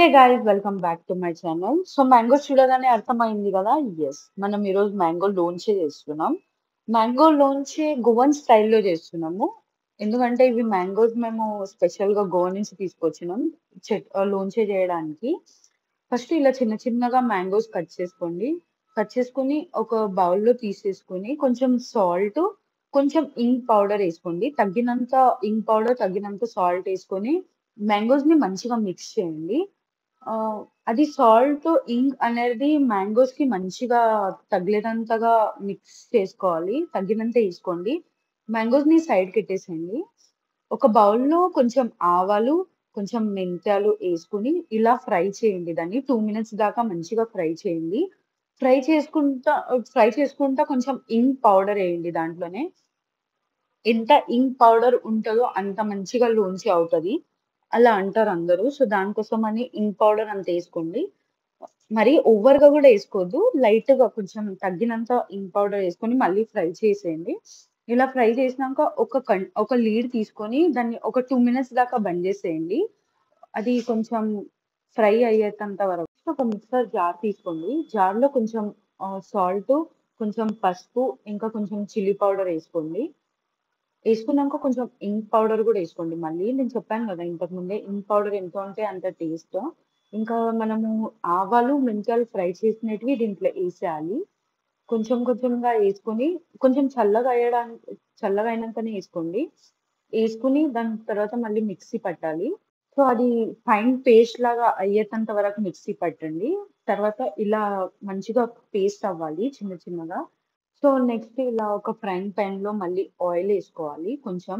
Hey guys welcome back to my channel. So mangoes చూడగానే అర్థమైంది కదా. ఎస్, మనం ఈరోజు మ్యాంగో లోన్చే చేస్తున్నాం. మ్యాంగో లోన్చే గోవన్ స్టైల్లో చేస్తున్నాము. ఎందుకంటే ఇవి మ్యాంగోస్ మేము స్పెషల్ గా గోవా నుంచి తీసుకొచ్చినాం లోన్చే చేయడానికి. ఫస్ట్ ఇలా చిన్న చిన్నగా మ్యాంగోస్ కట్ చేసుకోండి. కట్ చేసుకొని ఒక బౌల్లో తీసేసుకొని కొంచెం సాల్ట్, కొంచెం ఇంక్ పౌడర్ వేసుకోండి. తగ్గినంత ఇంక్ పౌడర్, తగ్గినంత సాల్ట్ వేసుకొని మ్యాంగోస్ ని మంచిగా మిక్స్ చేయండి. అది సాల్ట్, ఇంక్ అనేది మ్యాంగోస్ కి మంచిగా తగిలేంతగా మిక్స్ చేసుకోవాలి. తగ్గినంత వేసుకోండి. మ్యాంగోస్ ని సైడ్ పెట్టేసేయండి. ఒక బౌల్లో కొంచెం ఆవాలు, కొంచెం మెంతాలు వేసుకుని ఇలా ఫ్రై చేయండి. దాన్ని 2 మినిట్స్ దాకా మంచిగా ఫ్రై చేయండి. ఫ్రై చేసుకుంటా ఫ్రై చేసుకుంటా కొంచెం ఇంక్ పౌడర్ వేయండి దాంట్లోనే. ఎంత ఇంక్ పౌడర్ ఉంటదో అంత మంచిగా లోన్చి అవుతది. అలా అంటారు అందరూ. సో, దానికోసమని ఇంక్ పౌడర్ అంత ఏసుకోండి. మరి ఓవర్‌గా గూడా ఏసుకోవద్దు. లైట్‌గా కొంచెం తగ్గినంత ఇంక్ పౌడర్ ఏసుకొని మళ్ళీ ఫ్రై చేసేయండి. ఇలా ఫ్రై చేసినాక ఒక లీడ్ తీసుకొని దాన్ని ఒక 2 మినిట్స్ దాకా బంద్ జేసేయండి. అది కొంచెం ఫ్రై అయ్యేంత వరకు. ఒక మిక్సర్ జార్ తీసుకోండి. జార్‌లో కొంచెం సాల్టు, కొంచెం పసుపు, ఇంకా కొంచెం చిల్లీ పౌడర్ ఏసుకోండి. ఏసుకున్నాక కొంచెం ఇంక్ పౌడర్ గూడా ఏసుకోండి మళ్ళీ. నేను చెప్పాను గదా ఇంతకు ముందే ఇంక్ పౌడర్ ఎంత ఉంటే అంత టేస్ట్. ఇంకా మనము ఆవాలు, మెంతాలు ఫ్రై చేసినటివి దీంట్లో ఏసేయాలి. కొంచెం కొంచెంగా ఏసుకొని కొంచెం చల్లగా అయినంకనే ఏసుకోండి. ఏసుకొని దాని తర్వాత మళ్ళీ మిక్సీ పట్టాలి. సో, అది ఫైన్ పేస్ట్ లాగా అయ్యేంత వరకు మిక్సీ పట్టండి. తర్వాత ఇలా మంచిగా పేస్ట్ అవ్వాలి చిన్న చిన్నగా. సో, నెక్స్ట్ ఇలా ఒక ఫ్రైయింగ్ పాన్‌లో మళ్ళీ ఆయిల్ ఏసుకోవాలి కొంచెం.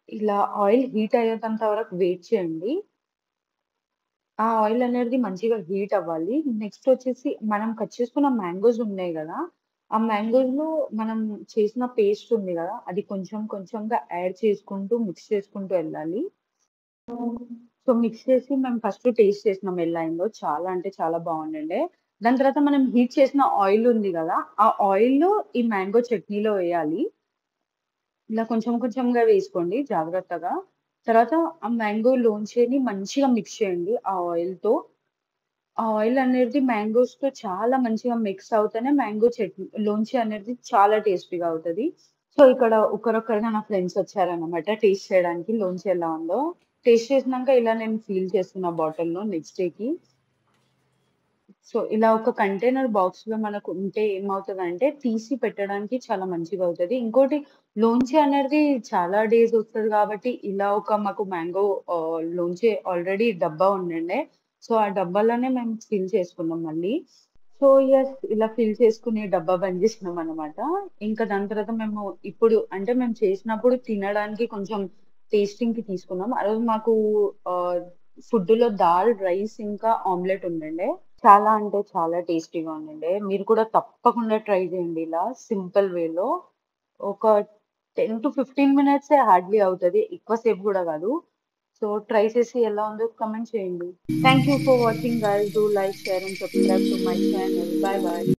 ఇలా ఆయిల్ హీట్ అయ్యేంత వరకు వెయిట్ చేయండి. ఆ ఆయిల్ అనేది మంచిగా హీట్ అవ్వాలి. నెక్స్ట్ వచ్చేసి మనం కట్ చేసుకున్న మ్యాంగోస్ ఉన్నాయి గదా! ఆ మ్యాంగోస్‌లో మనం చేసిన పేస్ట్ ఉంది గదా! అది కొంచెం కొంచెంగా యాడ్ చేసుకుంటూ మిక్స్ చేసుకుంటూ ఎళ్ళాలి. సో, మిక్స్ చేసి మేము ఫస్ట్ టేస్ట్ చేసినాం ఎలా అయిందో. చాలా అంటే చాలా బాగుండిండే. దాని తర్వాత మనం హీట్ చేసిన ఆయిల్ ఉంది గదా! ఆ ఆయిల్ ఈ మ్యాంగో చట్నీలో వేయాలి. ఇలా కొంచెం కొంచెంగా వేసుకోండి జాగ్రత్తగా. తర్వాత ఆ మ్యాంగో లోంచిని మంచిగా మిక్స్ చేయండి ఆ ఆయిల్‌తో. ఆ ఆయిల్ అనేది మ్యాంగోస్‌తో చాలా మంచిగా మిక్స్ అవుతేనే మ్యాంగో చట్నీ లోంచి అనేది చాలా టేస్టీగా అవుతది. సో, ఇక్కడ ఒకరొకరుగా నా ఫ్రెండ్స్ వచ్చారన్నమాట టేస్ట్ చేయడానికి లోంచి ఎలా ఉందో. టేస్ట్ చేసినాక ఇలా నేను ఫీల్ చేస్తున్నా బాటిల్‌లో నెక్స్ట్ డేకి. సో, ఇలా ఒక కంటైనర్ బాక్స్‌లో మనకు ఉంటే ఏమవుతదంటే, తీసి పెట్టడానికి చాలా మంచిగవుతది. ఇంకోటి లోంచి అనేది చాలా డేస్ ఒస్తది గాబట్టి, ఇలా ఒక మాకు మ్యాంగో లోంచి ఆల్రెడీ డబ్బా ఉండిండే. సో, ఆ డబ్బాలోనే మేము ఫిల్ చేసుకున్నాం మళ్ళీ. సో, యెస్, ఇలా ఫిల్ చేసుకొని డబ్బా బంద్ జేసినామనమాట. ఇంకా దాని తర్వాత మేము ఇప్పుడు అంటే మేము చేసినప్పుడు తినడానికి కొంచెం టేస్టింగ్‌కి తీసుకున్నాం. ఆ రోజు మాకు ఆహ్, ఫుడ్‌లో దాల్, రైస్ ఇంకా ఆమ్లెట్ ఉండిండే. చాలా అంటే చాలా టేస్టీగా ఉండిండే. మీరు కూడా తప్పకుండా ట్రై చేయండి ఇలా సింపుల్ వేలో. ఒక 10-15 మినిట్సే హార్డ్‌లీ అవుతది. ఎక్కువ సేపు గూడా గాదు. సో, ట్రై చేసి ఎలా ఉందో కామెంట్ చేయండి. Thank you for watching guys. Do like, share and subscribe to my channel. By by.